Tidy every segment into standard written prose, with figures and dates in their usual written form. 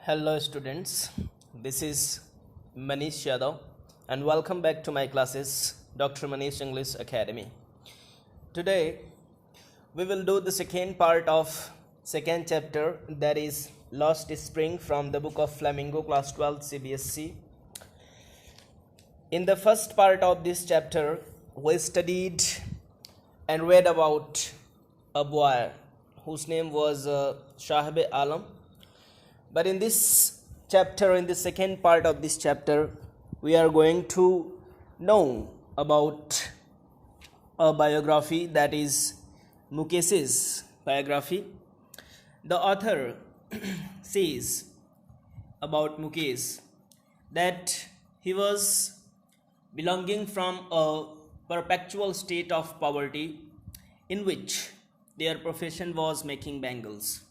Hello students, this is Manish Yadav and welcome back to my classes Dr. Manish English Academy. Today we will do the second part of second chapter, that is Lost Spring, from the book of Flamingo class 12 CBSC. In the first part of this chapter we studied and read about a boy whose name was Shahab Alam. But in this chapter, in the second part of this chapter, we are going to know about a biography, that is Mukesh's biography. The author says about Mukesh that he was belonging from a perpetual state of poverty in which their profession was making bangles.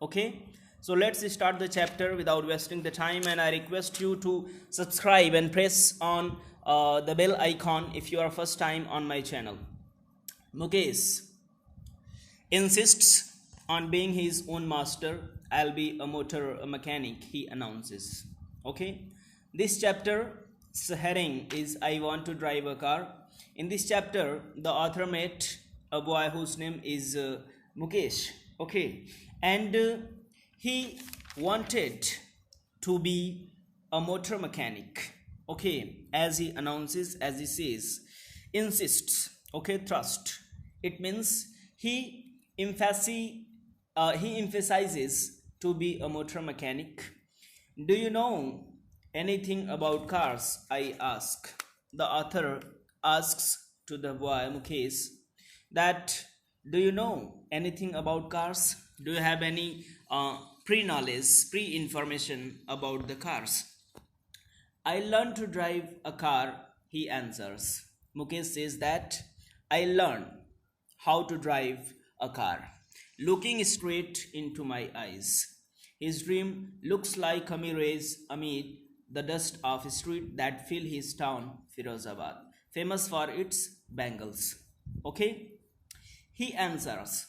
Okay? So let's start the chapter without wasting the time, and I request you to subscribe and press on the bell icon if you are first time on my channel. Mukesh insists on being his own master. I'll be a mechanic, he announces. Okay, this chapter's heading is I want to drive a car. In this chapter, the author met a boy whose name is Mukesh. Okay, and he wanted to be a motor mechanic. Okay, as he announces, as he says, insists. Okay, trust. It means he emphasizes to be a motor mechanic. Do you know anything about cars? I ask. The author asks to the boy Mukesh that, do you know anything about cars? Do you have any pre-knowledge, pre-information about the cars? I learned to drive a car, he answers. Mukesh says that I learned how to drive a car, looking straight into my eyes. His dream looks like a mirage amid the dust of a street that fill his town, Firozabad, famous for its bangles. Okay? He answers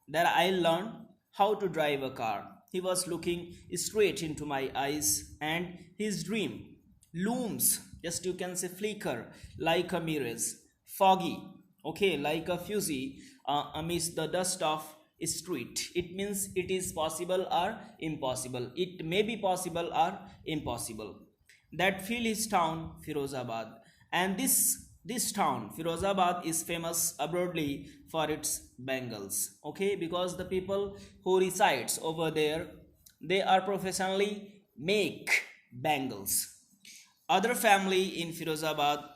that I learned how to drive a car. He was looking straight into my eyes, and his dream looms, just you can say flicker, like a mirage, foggy, okay, like a fuzzy amidst the dust of a street. It means it is possible or impossible. It may be possible or impossible. That fill his town, Firozabad. And this town, Firozabad, is famous abroadly for its bangles. Okay, because the people who resides over there, they are professionally make bangles. Other family in Firozabad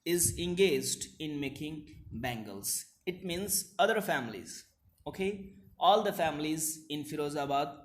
is engaged in making bangles. It means other families. Okay, all the families in Firozabad,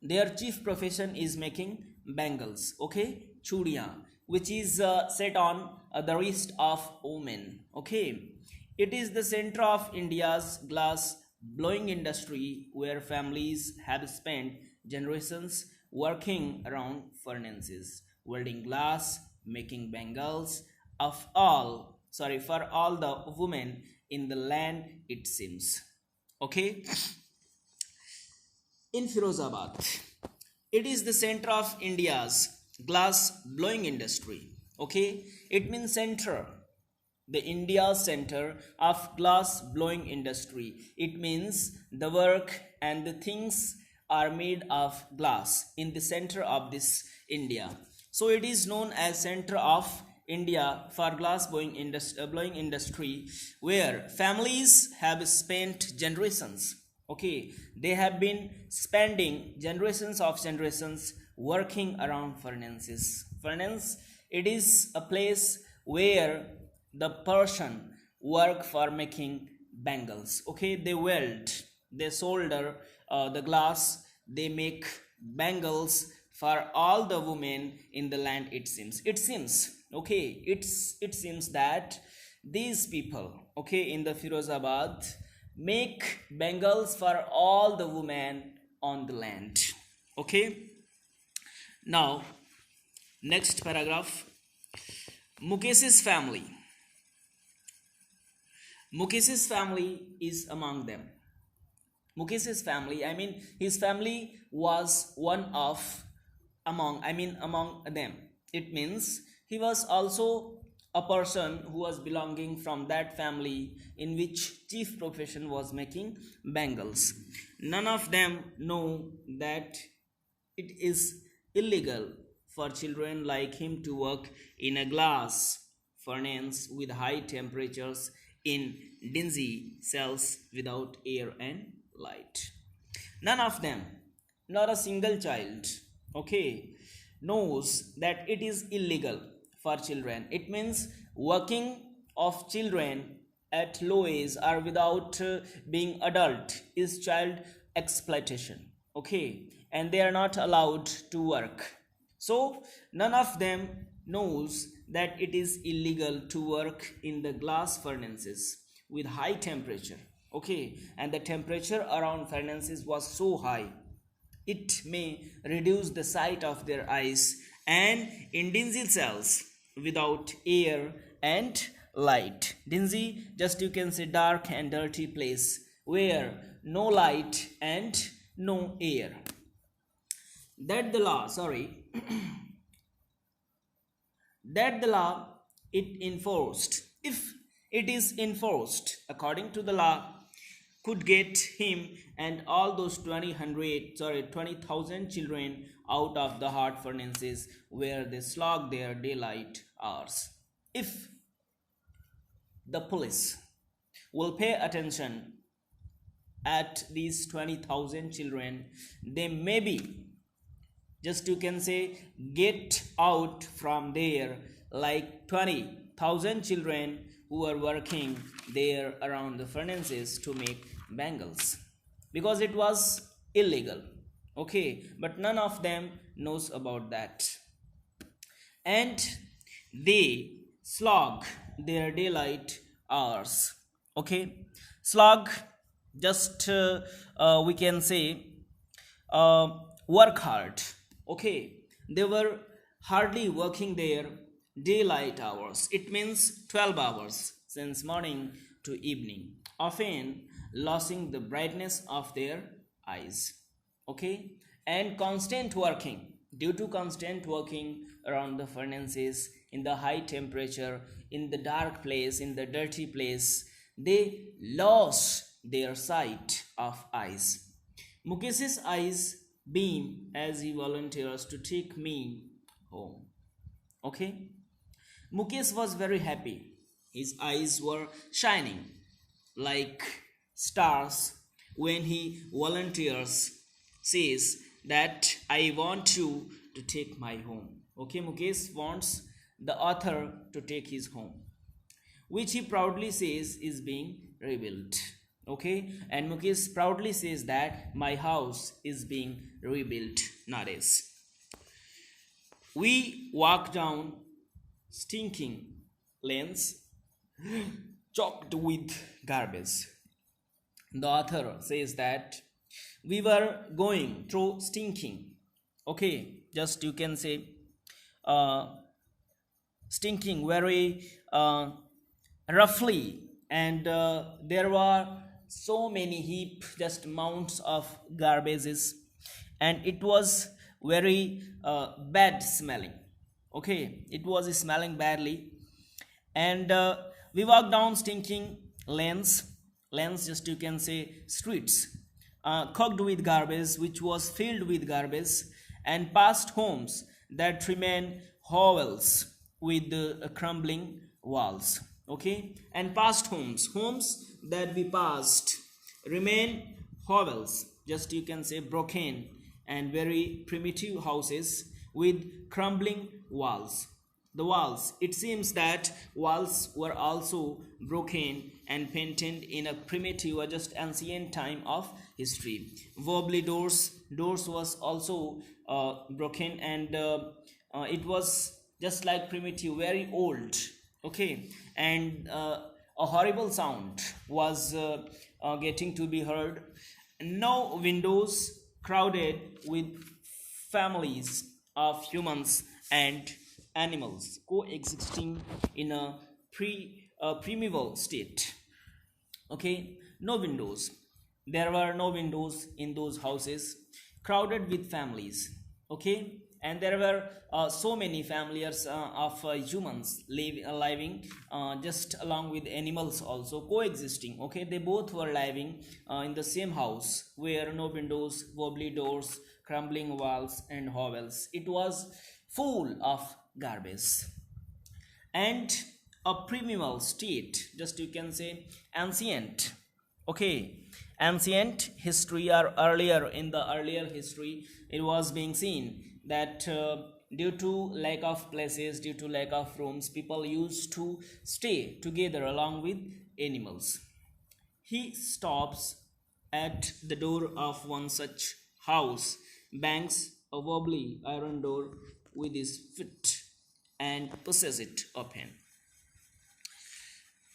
their chief profession is making bangles. Okay, chudiyan, which is set on the wrist of women. Okay, it is the center of India's glass blowing industry, where families have spent generations working around furnaces, welding glass, making bangles for all the women in the land, it seems. Okay, in Firozabad, it is the center of India's glass blowing industry. Okay, it means center, the India's center of glass blowing industry. It means the work and the things are made of glass in the center of this India. So it is known as center of India for glass blowing industry, where families have spent generations. Okay, they have been spending generations working around furnaces. Furnace, it is a place where the person work for making bangles. Okay, they weld, they solder the glass, they make bangles for all the women in the land, it seems. Okay, it seems that these people, okay, in the Firozabad make bangles for all the women on the land. Okay, now next paragraph. Mukesh's family is among them. Mukesh's family, I mean his family was one of among them. It means he was also a person who was belonging from that family in which chief profession was making bangles. None of them know that it is illegal for children like him to work in a glass furnace with high temperatures in dingy cells without air and light. None of them, not a single child, okay, knows that it is illegal for children. It means working of children at low age or without being adult is child exploitation, okay, and they are not allowed to work. So none of them knows that it is illegal to work in the glass furnaces with high temperature, okay, and the temperature around furnaces was so high it may reduce the sight of their eyes, and in dingy cells without air and light. Dingy, just you can say dark and dirty place where no light and no air. That the law, sorry, that the law it enforced, if it is enforced according to the law, could get him and all those 20,000 children out of the hot furnaces where they slog their daylight hours. If the police will pay attention at these 20,000 children, they maybe, just you can say, get out from there like 20,000 children who are working there around the furnaces to make bangles, because it was illegal, okay, but none of them knows about that, and they slog their daylight hours, okay. Slog, just we can say work hard, okay. They were hardly working their daylight hours. It means 12 hours since morning to evening, often losing the brightness of their eyes, okay, and constant working. Due to constant working around the furnaces in the high temperature, in the dark place, in the dirty place, they lost their sight of eyes. Mukesh's eyes beam as he volunteers to take me home, okay. Mukesh was very happy. His eyes were shining like stars when he volunteers says that I want you to take my home. Okay, Mukesh wants the author to take his home, which he proudly says is being rebuilt. Okay, and Mukesh proudly says that my house is being rebuilt nowadays. We walk down stinking lanes choked with garbage. The author says that we were going through stinking, okay, just you can say uh, stinking very roughly, and there were so many heap, just mounds of garbages, and it was very bad smelling, okay, it was smelling badly, and we walked down stinking lanes, just you can say streets, covered with garbage, which was filled with garbage, and past homes that remain hovels with crumbling walls, okay, and past homes that we passed remain hovels, just you can say broken and very primitive houses with crumbling walls. The walls, it seems that walls were also broken and painted in a primitive or just ancient time of history. Wobbly doors was also broken, and it was just like primitive, very old, okay, and a horrible sound was getting to be heard. No windows, crowded with families of humans and animals coexisting in a primeval state, okay. No windows, There were no windows in those houses, crowded with families. Okay, and there were so many families of humans living just along with animals also coexisting. Okay, they both were living in the same house where no windows, wobbly doors, crumbling walls, and hovels. It was full of garbage and a primeval state, just you can say ancient. Okay, ancient history or earlier in the earlier history, it was being seen that due to lack of places, due to lack of rooms, people used to stay together along with animals. He stops at the door of one such house, bangs a wobbly iron door with his foot, and pushes it open.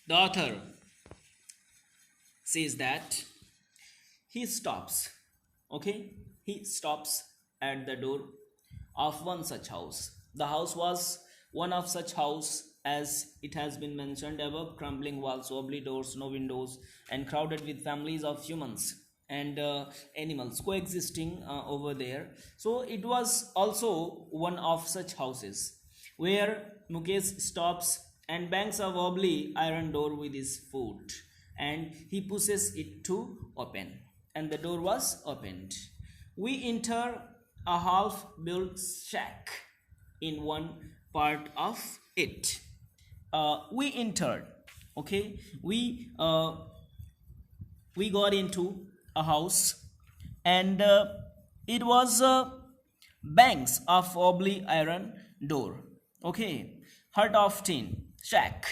The author says that he stops, okay? He stops at the door of one such house. The house was one of such house, as it has been mentioned above, crumbling walls, wobbly doors, no windows, and crowded with families of humans and animals coexisting over there. So it was also one of such houses where Mukesh stops and bangs a wobbly iron door with his foot, and he pushes it to open, and the door was opened. We enter a half built shack in one part of it. We entered, okay, we got into a house, and it was banks of wobbly iron door. Okay, heart of tin, shack.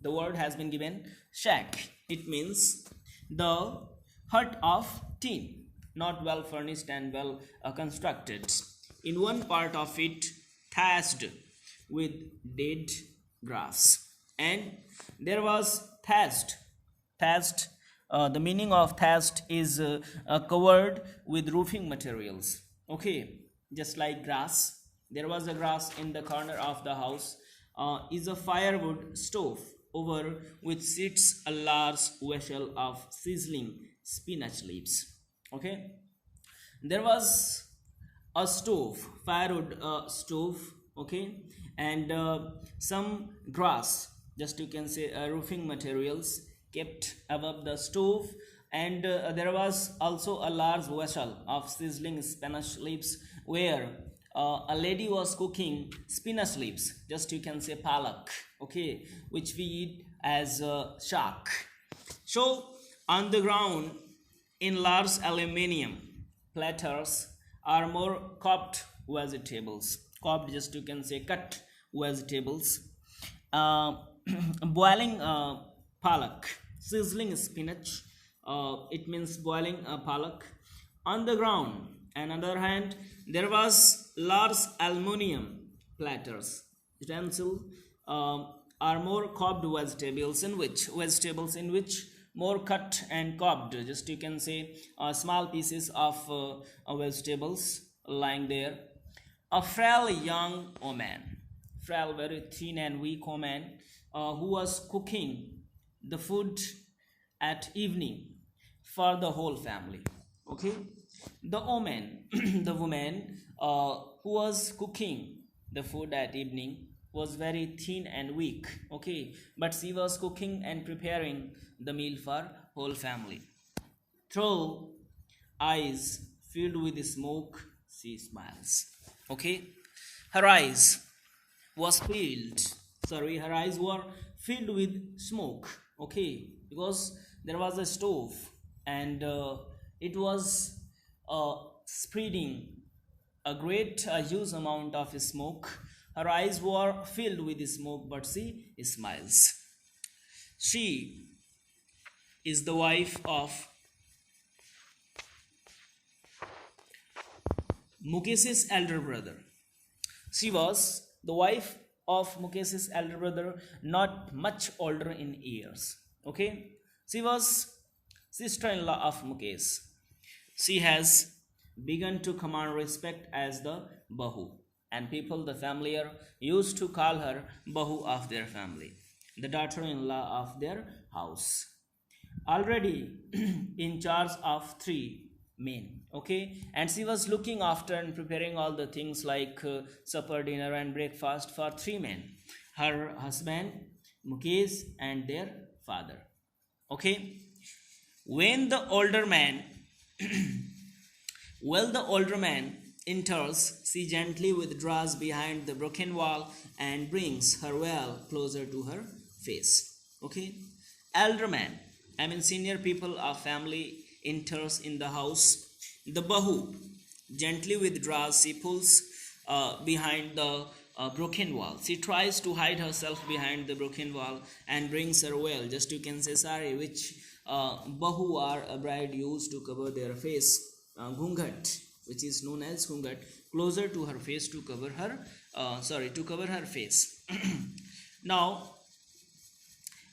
The word has been given shack. It means the hut of tin, not well furnished and well constructed. In one part of it, thatched with dead grass, and there was thatched. Thatched. The meaning of thatched is covered with roofing materials. Okay, just like grass, there was a grass in the corner of the house. Is a firewood stove over which sits a large vessel of sizzling spinach leaves. Okay, there was a stove, firewood stove. Okay, and some grass, just you can say roofing materials kept above the stove, and there was also a large vessel of sizzling spinach leaves where a lady was cooking spinach leaves, just you can say palak. Okay, which we eat as shark. So on the ground, in large aluminium platters, are more chopped vegetables. Chopped, just you can say cut vegetables. Uh, boiling palak, sizzling spinach. It means boiling palak. On the ground, on other hand, there was large aluminium platters, utensil, are more cobbed vegetables in which more cut and cobbed, just you can say small pieces of vegetables lying there. A frail young woman, frail, very thin and weak woman, who was cooking the food at evening for the whole family. Okay, the woman the woman who was cooking the food at evening was very thin and weak. Okay, but she was cooking and preparing the meal for whole family. Through eyes filled with smoke, she smiles. Okay, her eyes was filled, sorry, her eyes were filled with smoke. Okay, because there was a stove, and it was spreading a great huge amount of smoke. Her eyes were filled with smoke, but she smiles. She is the wife of Mukesh's elder brother. She was the wife of Mukesh's elder brother, not much older in years. Okay, she was sister-in-law of Mukesh. She has begun to command respect as the Bahu, and people, the familiar, used to call her Bahu of their family, the daughter-in-law of their house. already in charge of three men. Okay, and she was looking after and preparing all the things like supper, dinner, and breakfast for three men: her husband Mukesh and their father. Okay, when the older man well, the older man enters, she gently withdraws behind the broken wall and brings her well closer to her face. Okay? Elder man, I mean senior people of family enters in the house. The Bahu gently withdraws, she pulls behind the broken wall. She tries to hide herself behind the broken wall and brings her veil. Just you can say sari, which Bahu or a bride used to cover their face, ghungat, which is known as ghungat, closer to her face to cover her to cover her face. Now,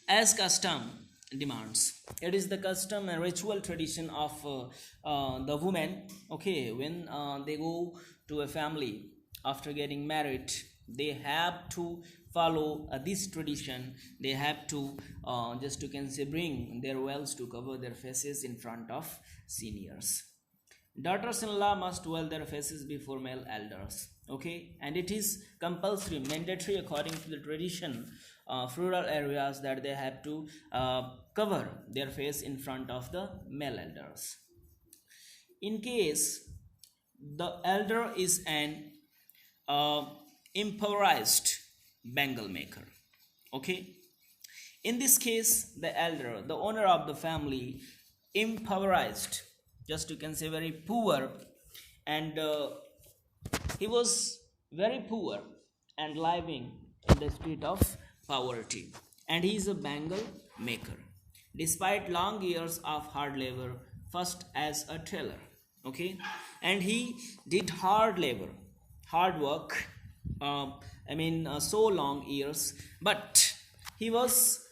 as custom demands, it is the custom and ritual tradition of the women. Okay, when they go to a family after getting married, they have to follow this tradition. They have to just you can say bring their veils to cover their faces in front of seniors. Daughters-in-law must veil their faces before male elders. Okay, and it is compulsory, mandatory according to the tradition of rural areas that they have to cover their face in front of the male elders. In case the elder is an improvised bangle maker. Okay, in this case, the elder, the owner of the family, impoverished, just you can say very poor, and he was very poor and living in the state of poverty, and he is a bangle maker. Despite long years of hard labor, first as a tailor, okay, and he did hard labor, hard work, so long years, but he was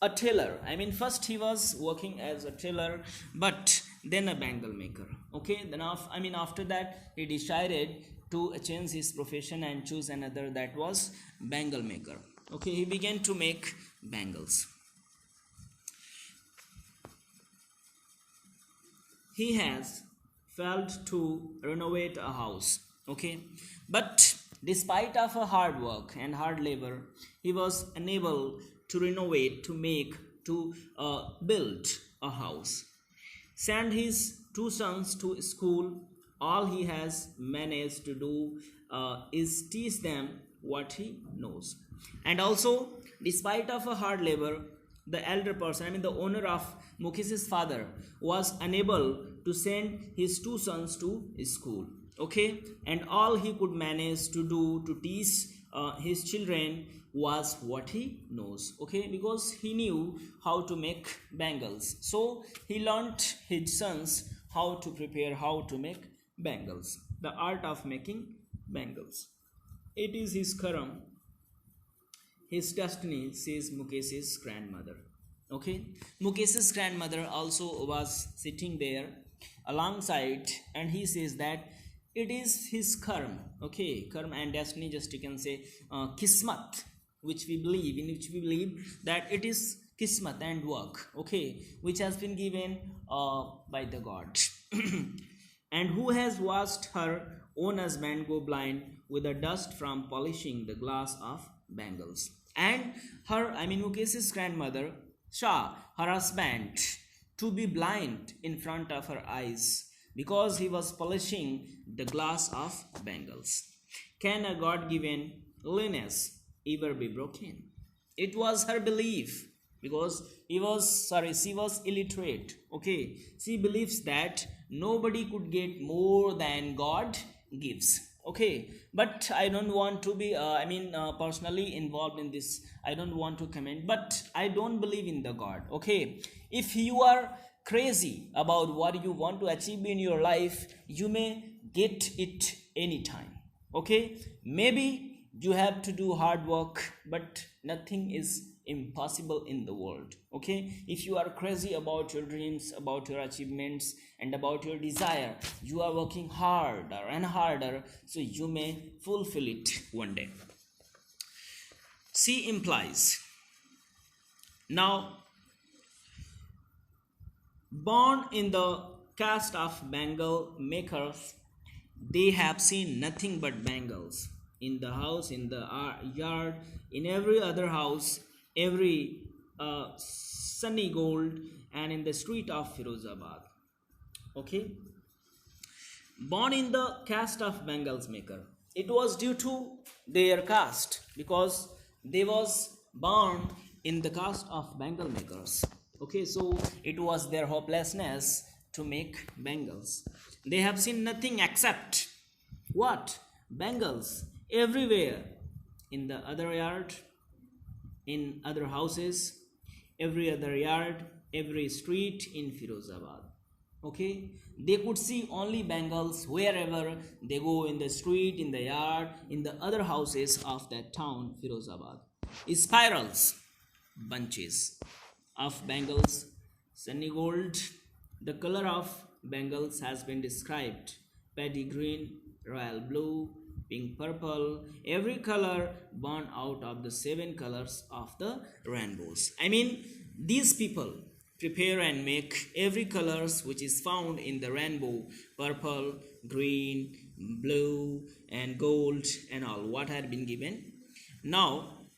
a tailor. First he was working as a tailor, but then a bangle maker. Okay, then after that he decided to change his profession and choose another, that was bangle maker. Okay, he began to make bangles. He has failed to renovate a house. Okay, but despite of a hard work and hard labor, he was unable to renovate, to build a house. Send his two sons to school. All he has managed to do is teach them what he knows. And also, despite of a hard labor, the elder person, the owner of Mukesh's father, was unable to send his two sons to school. Okay, and all he could manage to do to teach his children was what he knows. Okay, because he knew how to make bangles, so he learnt his sons how to prepare, how to make bangles, the art of making bangles. It is his karam, his destiny, says Mukesh's grandmother. Okay, Mukesh's grandmother also was sitting there alongside, and he says that it is his karma. Okay, karma and destiny, just you can say kismat, which we believe that it is kismat and work, okay, which has been given by the god. And who has watched her own husband go blind with the dust from polishing the glass of bangles, and her, Mukesh's grandmother saw her husband to be blind in front of her eyes because he was polishing the glass of bangles. Can a God-given lineage ever be broken? It was her belief, because she was illiterate. Okay, she believes that nobody could get more than God gives. Okay, but I don't want to be personally involved in this. I don't want to comment, but I don't believe in the God. Okay, if you are crazy about what you want to achieve in your life, you may get it anytime. Okay, maybe you have to do hard work, but nothing is impossible in the world. Okay, if you are crazy about your dreams, about your achievements, and about your desire, you are working harder and harder, so you may fulfill it one day. C implies. Now, Born in the caste of bangle makers, they have seen nothing but bangles in the house, in the yard, in every other house, every sunny gold, and in the street of Firozabad. Okay, born in the caste of bangles maker, it was due to their caste because they was born in the caste of bangle makers. Okay, so it was their hopelessness to make bangles. They have seen nothing except what? Bangles everywhere, in the other yard, in other houses, every other yard, every street in Firozabad. Okay, they could see only bangles wherever they go, in the street, in the yard, in the other houses of that town Firozabad. Spirals, bunches of bangles, sunny gold. The color of bangles has been described: paddy green, royal blue, pink, purple, every color born out of the seven colors of the rainbows. I mean, these people prepare and make every colors which is found in the rainbow: purple, green, blue, and gold, and all what had been given. Now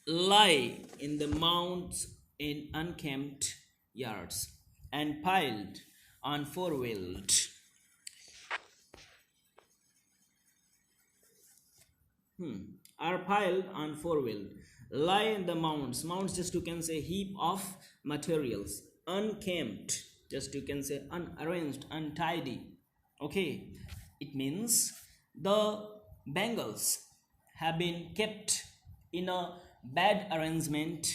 lie in the mounds in unkempt yards and piled on four-wheeled are piled on four-wheeled, lie in the mounds, just you can say heap of materials, unkempt, just you can say unarranged, untidy. Okay, it means the bangles have been kept in a bad arrangement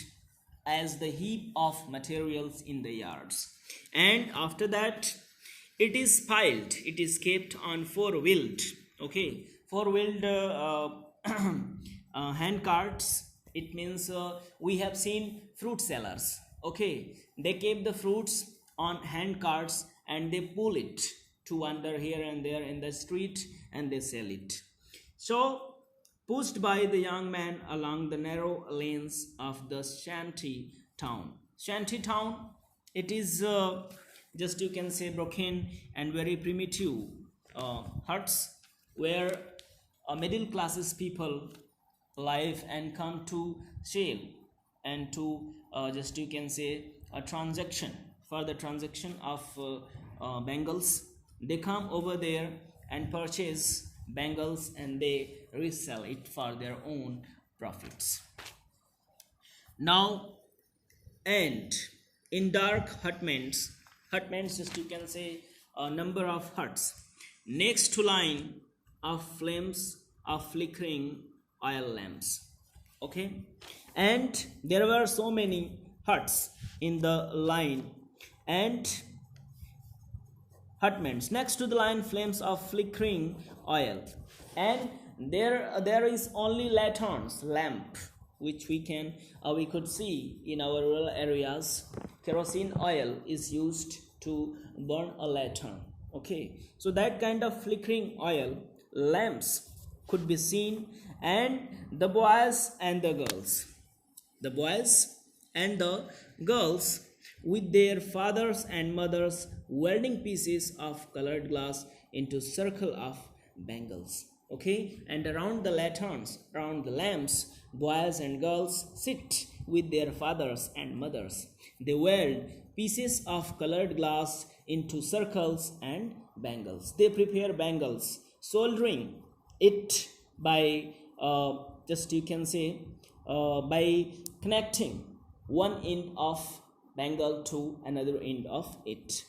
as the heap of materials in the yards, and after that it is piled, it is kept on four-wheeled. Okay, four-wheeled hand carts. It means we have seen fruit sellers. Okay, they keep the fruits on hand carts and they pull it to wander here and there in the street and they sell it. So pushed by the young man along the narrow lanes of the shanty town. Shanty town, it is just you can say broken and very primitive huts where middle classes people live and come to sale and to just you can say a transaction, for the transaction of bangles. They come over there and purchase bangles and they resell it for their own profits. Now, and in dark hutments just you can say a number of huts next to line of flames of flickering oil lamps. Okay, and there were so many huts in the line and hutments next to the line, flames of flickering oil, and there is only lanterns, lamp, which we could see in our rural areas. Kerosene oil is used to burn a lantern. Okay, so that kind of flickering oil lamps could be seen, and the boys and the girls, with their fathers and mothers welding pieces of colored glass into circle of bangles. Okay, and around the lanterns, around the lamps, boys and girls sit with their fathers and mothers. They weld pieces of colored glass into circles and bangles. They prepare bangles, soldering it by just you can say by connecting one end of bangle to another end of it.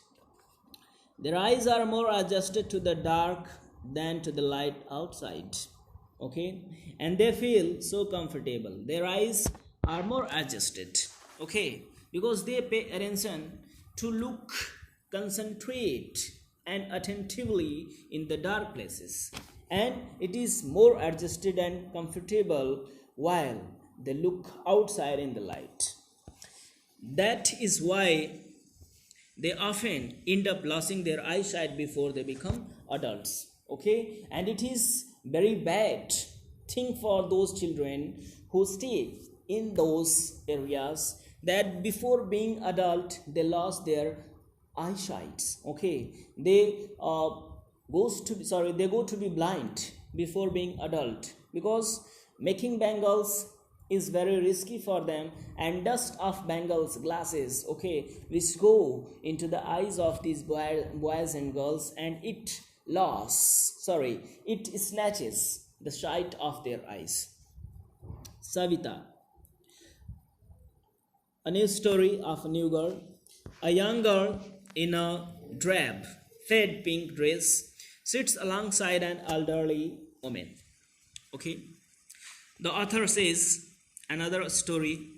Their eyes are more adjusted to the dark than to the light outside. Okay, and they feel so comfortable. Their eyes are more adjusted. Okay, because they pay attention to look, concentrate and attentively in the dark places, and it is more adjusted and comfortable while they look outside in the light. That is why they often end up losing their eyesight before they become adults. Okay, and it is very bad thing for those children who stay in those areas, that before being adult they lost their eyesights. Okay, they go to be blind before being adult, because making bangles is very risky for them, and dust of bangles glasses, okay, which go into the eyes of these boys and girls, and it snatches the sight of their eyes. Savita, a new story of a new girl. A young girl in a drab, faded pink dress sits alongside an elderly woman. Okay, the author says another story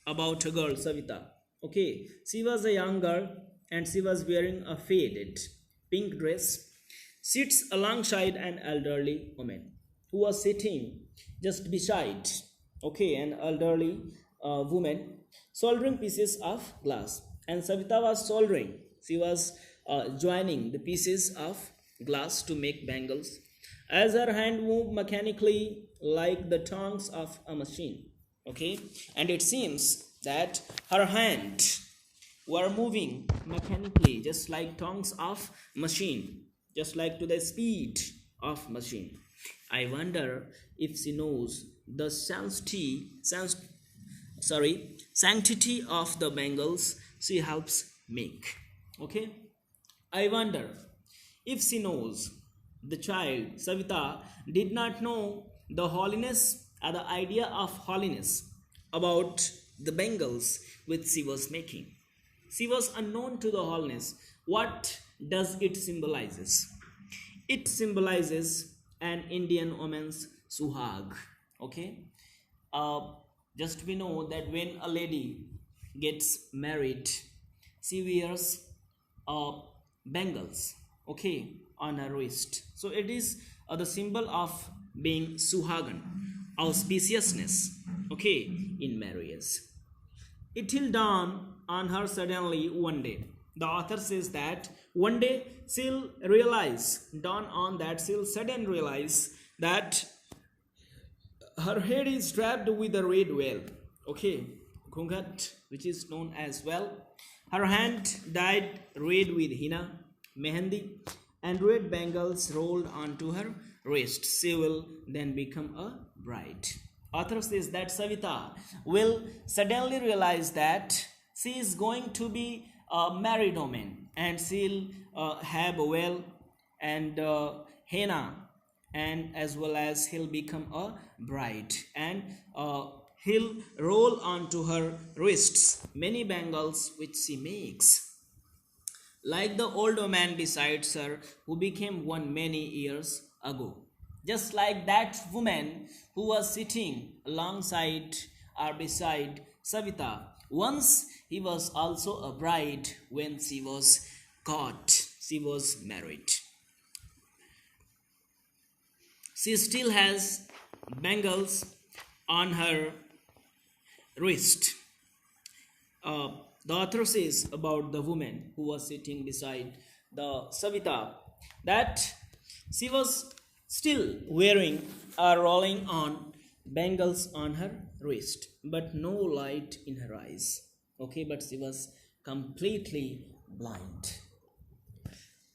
about a girl, Savita. Okay, she was a young girl and she was wearing a faded pink dress, sits alongside an elderly woman who was sitting just beside, okay, an elderly woman soldering pieces of glass, and Savita was soldering. She was joining the pieces of glass to make bangles as her hand moved mechanically like the tongues of a machine. Okay, and it seems that her hand were moving mechanically just like tongues of machine, just like to the speed of machine. I wonder if she knows the sanctity of the bangles she helps make. Okay, I wonder if she knows. The child Savita did not know the holiness or the idea of holiness about the bangles which she was making. She was unknown to the holiness. What does it symbolizes? It symbolizes an Indian woman's suhag. Okay, uh, just we know that when a lady gets married, she wears bangles, okay, on her wrist. So it is the symbol of being suhagan, auspiciousness, okay, in marriage. It will dawn on her suddenly one day. The author says that one day she'll suddenly realize that her head is wrapped with a red veil, okay, ghungat, which is known as well. Her hand dyed red with henna, mehendi, and red bangles rolled onto her wrist. She will then become a bride. Author says that Savita will suddenly realize that she is going to be a married woman, and she'll have a veil and henna, and as well as he'll become a bride, and he'll roll onto her wrists many bangles which she makes like the old man beside her who became one many years ago. Just like that woman who was sitting alongside or beside Savita. Once he was also a bride when she was married. She still has bangles on her wrist. The author says about the woman who was sitting beside the Savita that she was still wearing or rolling on bangles on her wrist, but no light in her eyes. Okay, but she was completely blind.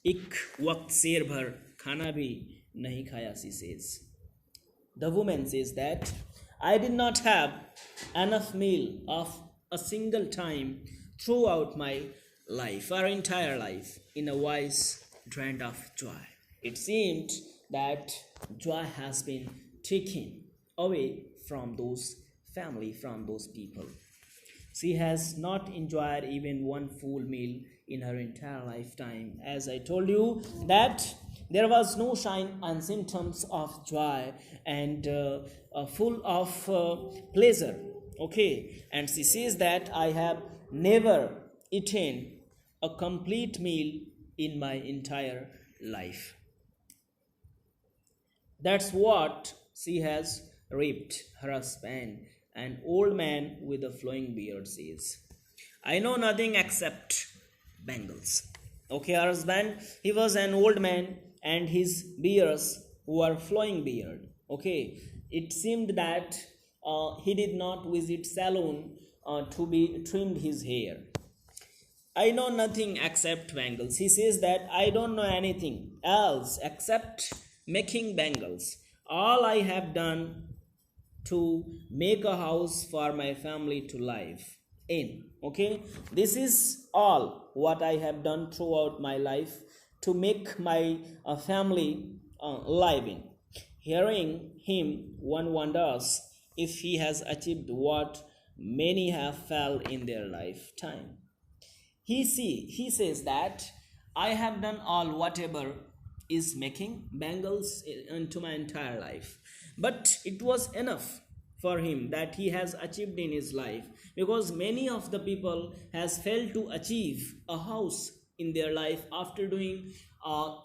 एक वक्त शेर भर खाना भी नहीं खाया, she says. The woman says that I did not have enough meal of a single time throughout my life, our entire life, in a voice drained of joy. It seemed that joy has been taken away from those family, from those people. She has not enjoyed even one full meal in her entire lifetime. As I told you, that there was no sign and symptoms of joy and full of pleasure. Okay, and she says that I have never eaten a complete meal in my entire life. That's what she has raped her husband, an old man with a flowing beard says. I know nothing except bangles. Okay, her husband, he was an old man and his beards were flowing beard. Okay, it seemed that he did not visit salon to be trimmed his hair. I know nothing except bangles. He says that I don't know anything else except making bangles. All I have done to make a house for my family to live in. Okay, this is all what I have done throughout my life to make my family live in. Hearing him, one wonders if he has achieved what many have failed in their lifetime. He says that I have done all whatever is making bangles into my entire life, but it was enough for him that he has achieved in his life, because many of the people has failed to achieve a house in their life after doing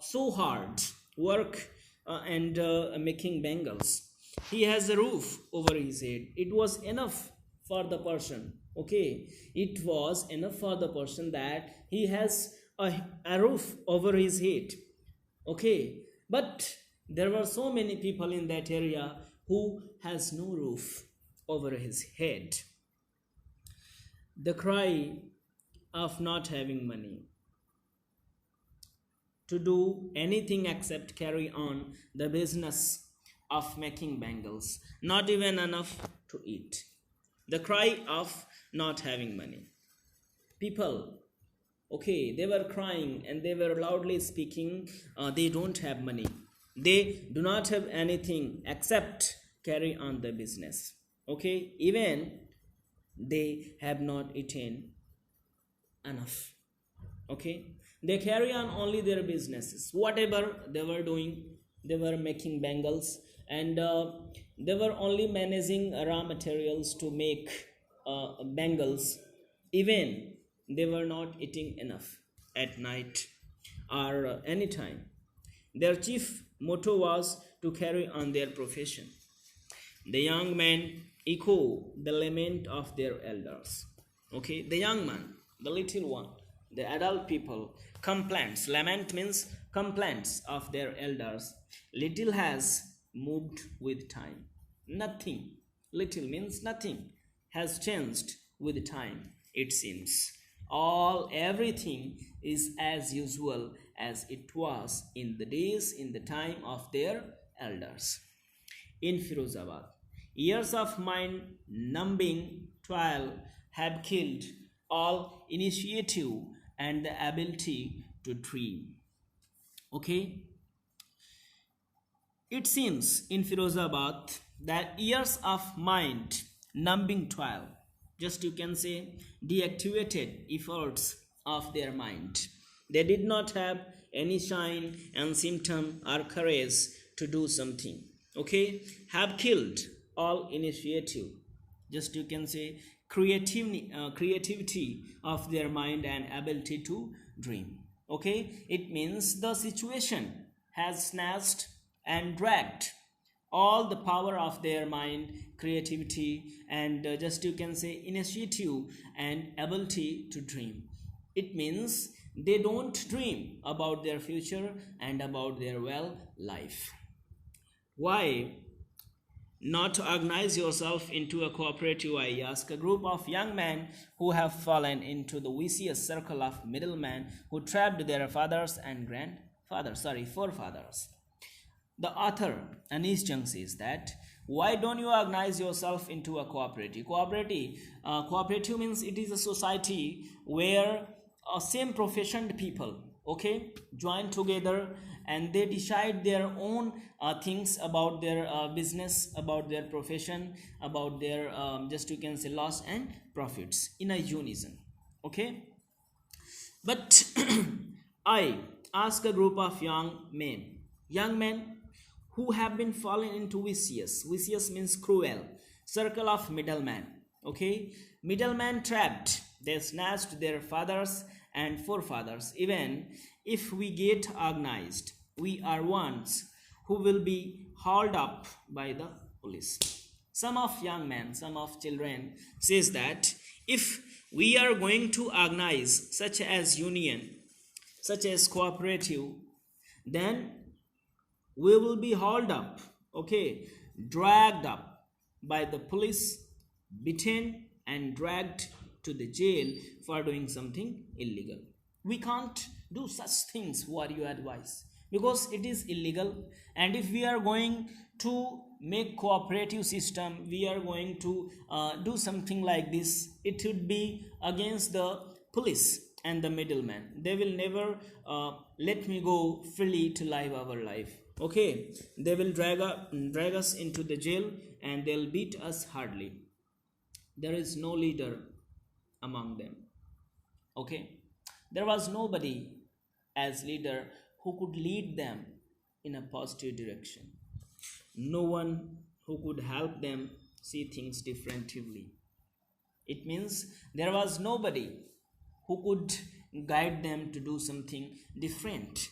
so hard work and making bangles. He has a roof over his head. It was enough for the person. Okay, it was enough for the person that he has a roof over his head. Okay, but there were so many people in that area who has no roof over his head. The cry of not having money to do anything except carry on the business of making bangles, not even enough to eat. The cry of not having money. People, okay, they were crying and they were loudly speaking, they don't have money. They do not have anything except carry on the business. Okay, even they have not eaten enough. Okay, they carry on only their businesses. Whatever they were doing, they were making bangles, and they were only managing raw materials to make bangles. Even they were not eating enough at night or any time. Their chief motto was to carry on their profession. The young men echo the lament of their elders. Okay, the young man, the little one, the adult people complaints. Lament means complaints of their elders. Little has moved with time. Nothing, little means nothing, has changed with time, it seems. Everything is as usual as it was in the days, in the time of their elders. In Firozabad, years of mind numbing toil have killed all initiative and the ability to dream. Okay, it seems in Firozabad that years of mind numbing toil, just you can say deactivated efforts of their mind. They did not have any shine and symptom or courage to do something. Okay, have killed all initiative. Just you can say creativity of their mind and ability to dream. Okay, it means the situation has snatched and dragged all the power of their mind, creativity, and just you can say initiative and ability to dream. It means they don't dream about their future and about their well life. Why not organize yourself into a cooperative? I ask. A group of young men who have fallen into the vicious circle of middlemen who trapped their forefathers. The author Anish Jung says that why don't you organize yourself into a cooperative? Cooperative means it is a society where same professioned people, okay, join together and they decide their own things about their business, about their profession, about their just you can say loss and profits in a unison. Okay, but I ask a group of young men who have been fallen into vicious means cruel circle of middlemen. Okay, middlemen trapped, they snatched their fathers and forefathers. Even if we get organized, we are ones who will be hauled up by the police. Some of young men, some of children says that if we are going to organize such as union, such as cooperative, then we will be hauled up, okay, dragged up by the police, beaten and dragged to the jail for doing something illegal. We can't do such things, what you advise, because it is illegal. And if we are going to make cooperative system, we are going to do something like this, it would be against the police and the middleman. They will never let me go freely to live our life. Okay, they will drag us into the jail and they'll beat us hardly. There is no leader among them. Okay, there was nobody as leader who could lead them in a positive direction. No one who could help them see things differently. It means there was nobody who could guide them to do something different.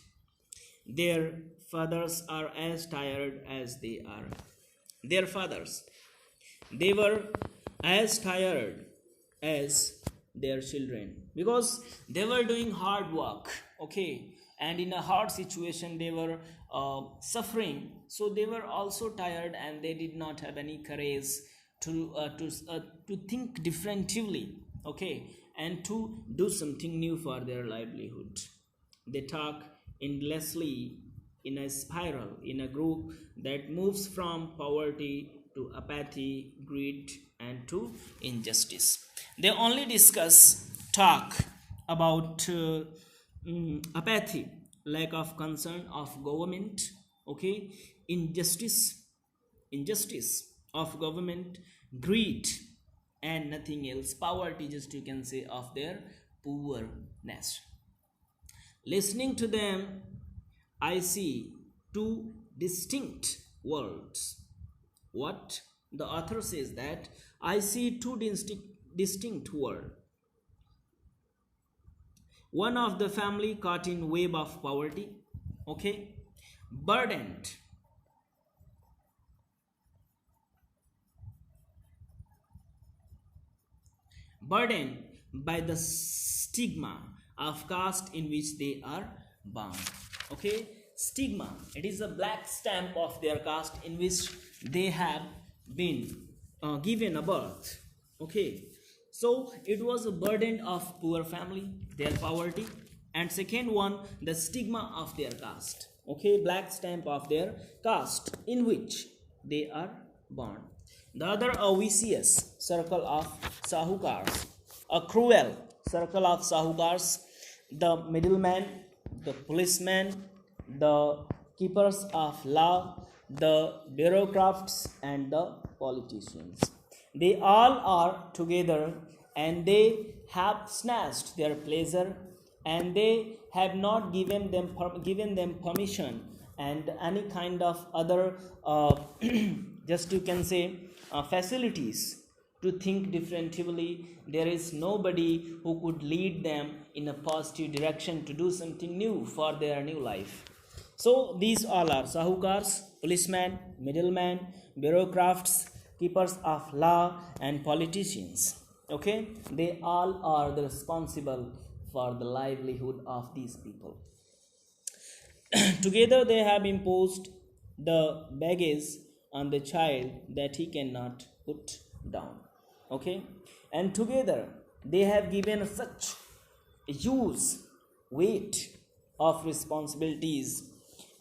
Their fathers are as tired as they are. Their fathers, they were as tired as their children, because they were doing hard work, okay, and in a hard situation they were suffering, so they were also tired and they did not have any courage to think differently, okay, and to do something new for their livelihood. They talk endlessly in a spiral, in a group that moves from poverty to apathy, greed, and to injustice. They only talk about apathy, lack of concern of government, okay, injustice of government, greed, and nothing else. Poverty, just you can say, of their poorness. Listening to them, I see two distinct worlds. What the author says, that I see two distinct worlds. One of the family caught in web of poverty, okay, burdened by the stigma of caste in which they are bound. Okay, stigma, it is a black stamp of their caste in which they have been given a birth. Okay, so it was a burden of poor family, their poverty, and second one, the stigma of their caste. Okay, black stamp of their caste in which they are born. The other, a vicious circle of sahukars, a cruel circle of sahukars, the middleman, the policeman, the keepers of law, the bureaucrats, and the politicians. They all are together and they have snatched their pleasure, and they have not given them permission and any kind of other just you can say facilities to think differently. There is nobody who could lead them in a positive direction to do something new for their new life. So these all are sahukars, policemen, middlemen, bureaucrats, keepers of law, and politicians. Okay, they all are the responsible for the livelihood of these people. Together they have imposed the baggage on the child that he cannot put down. Okay, and together they have given such a huge weight of responsibilities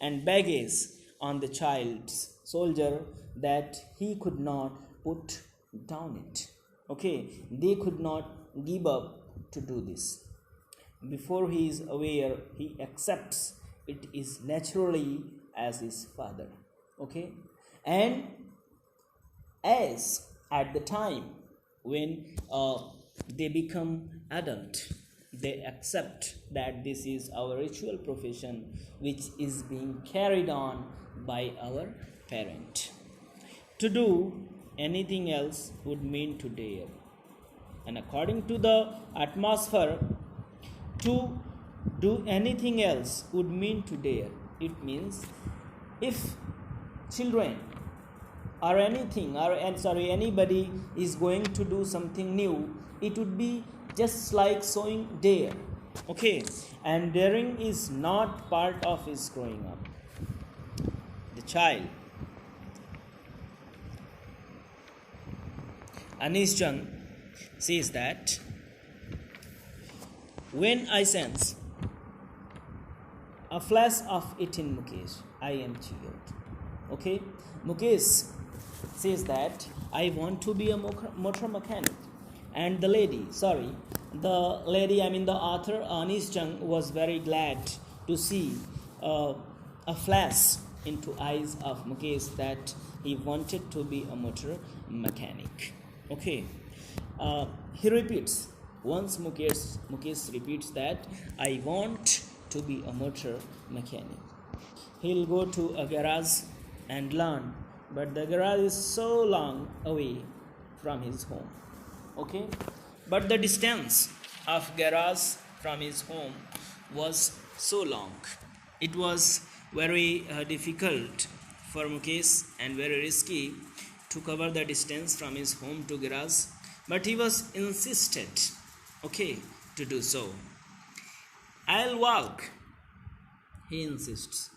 and baggage on the child's soldier that he could not put down it. Okay, they could not give up to do this. Before he is aware, he accepts it is naturally as his father. Okay, and as at the time when they become adult, they accept that this is our ritual profession which is being carried on by our parent. To do anything else would mean to dare, and according to the atmosphere, to do anything else would mean to dare. It means if children or anybody is going to do something new, it would be just like showing dare. Okay, and daring is not part of his growing up. The child, Anisjan, says that When I sense a flash of it in Mukesh, I am cheered. Okay, Mukesh says that I want to be a motor mechanic, and I mean the author Anis Jung was very glad to see uh, a flash into eyes of Mukesh that he wanted to be a motor mechanic. Okay, he repeats once Mukesh repeats that I want to be a motor mechanic. He'll go to a garage and learn, but the garage is so long away from his home. Okay, but the distance of garage from his home was so long. It was very difficult for Mukesh and very risky to cover the distance from his home to garage, but he was insisted, okay, to do so. I'll walk, he insists.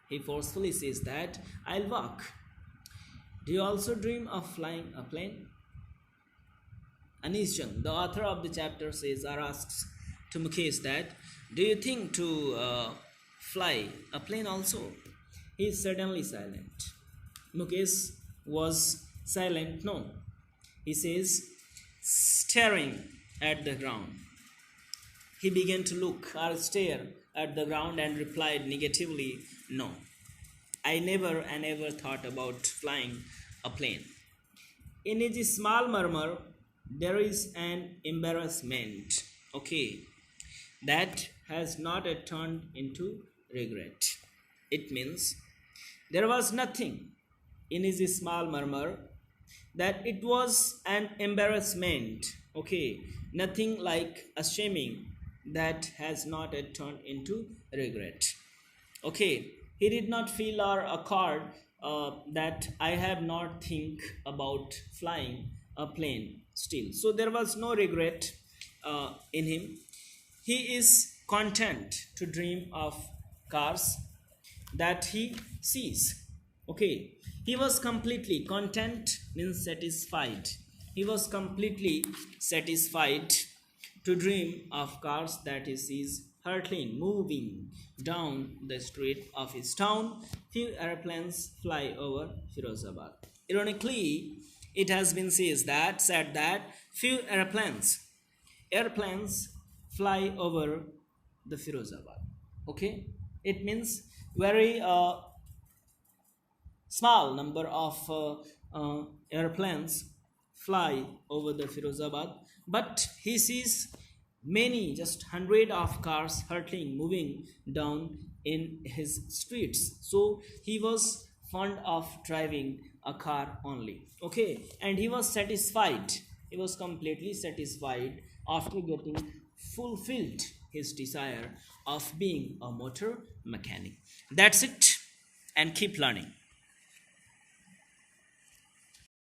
He forcefully says that I'll walk. Do you also dream of flying a plane? Anis Jung, the author of the chapter, says or asks to Mukesh that, do you think to fly a plane also? He is suddenly silent. Mukesh was silent, no. He says, staring at the ground. He began to look or stare at the ground and replied negatively, no. I never and ever thought about flying a plane. In his small murmur, there is an embarrassment, okay, that has not yet turned into regret. It means there was nothing in his small murmur that it was an embarrassment, okay, nothing like a shaming that has not yet turned into regret. Okay, he did not feel or accord that I have not think about flying a plane still. So there was no regret in him. He is content to dream of cars that he sees. Okay, he was completely content, means satisfied. He was completely satisfied to dream of cars that he sees hurtling, moving down the street of his town. Few airplanes fly over Firozabad. Ironically, it has been said that few airplanes fly over the Firozabad. Okay, it means very small number of airplanes fly over the Firozabad, but he sees many, just hundred of cars hurtling, moving down in his streets. So he was fond of driving a car only. Okay, and he was satisfied. He was completely satisfied after getting fulfilled his desire of being a motor mechanic. That's it, and keep learning.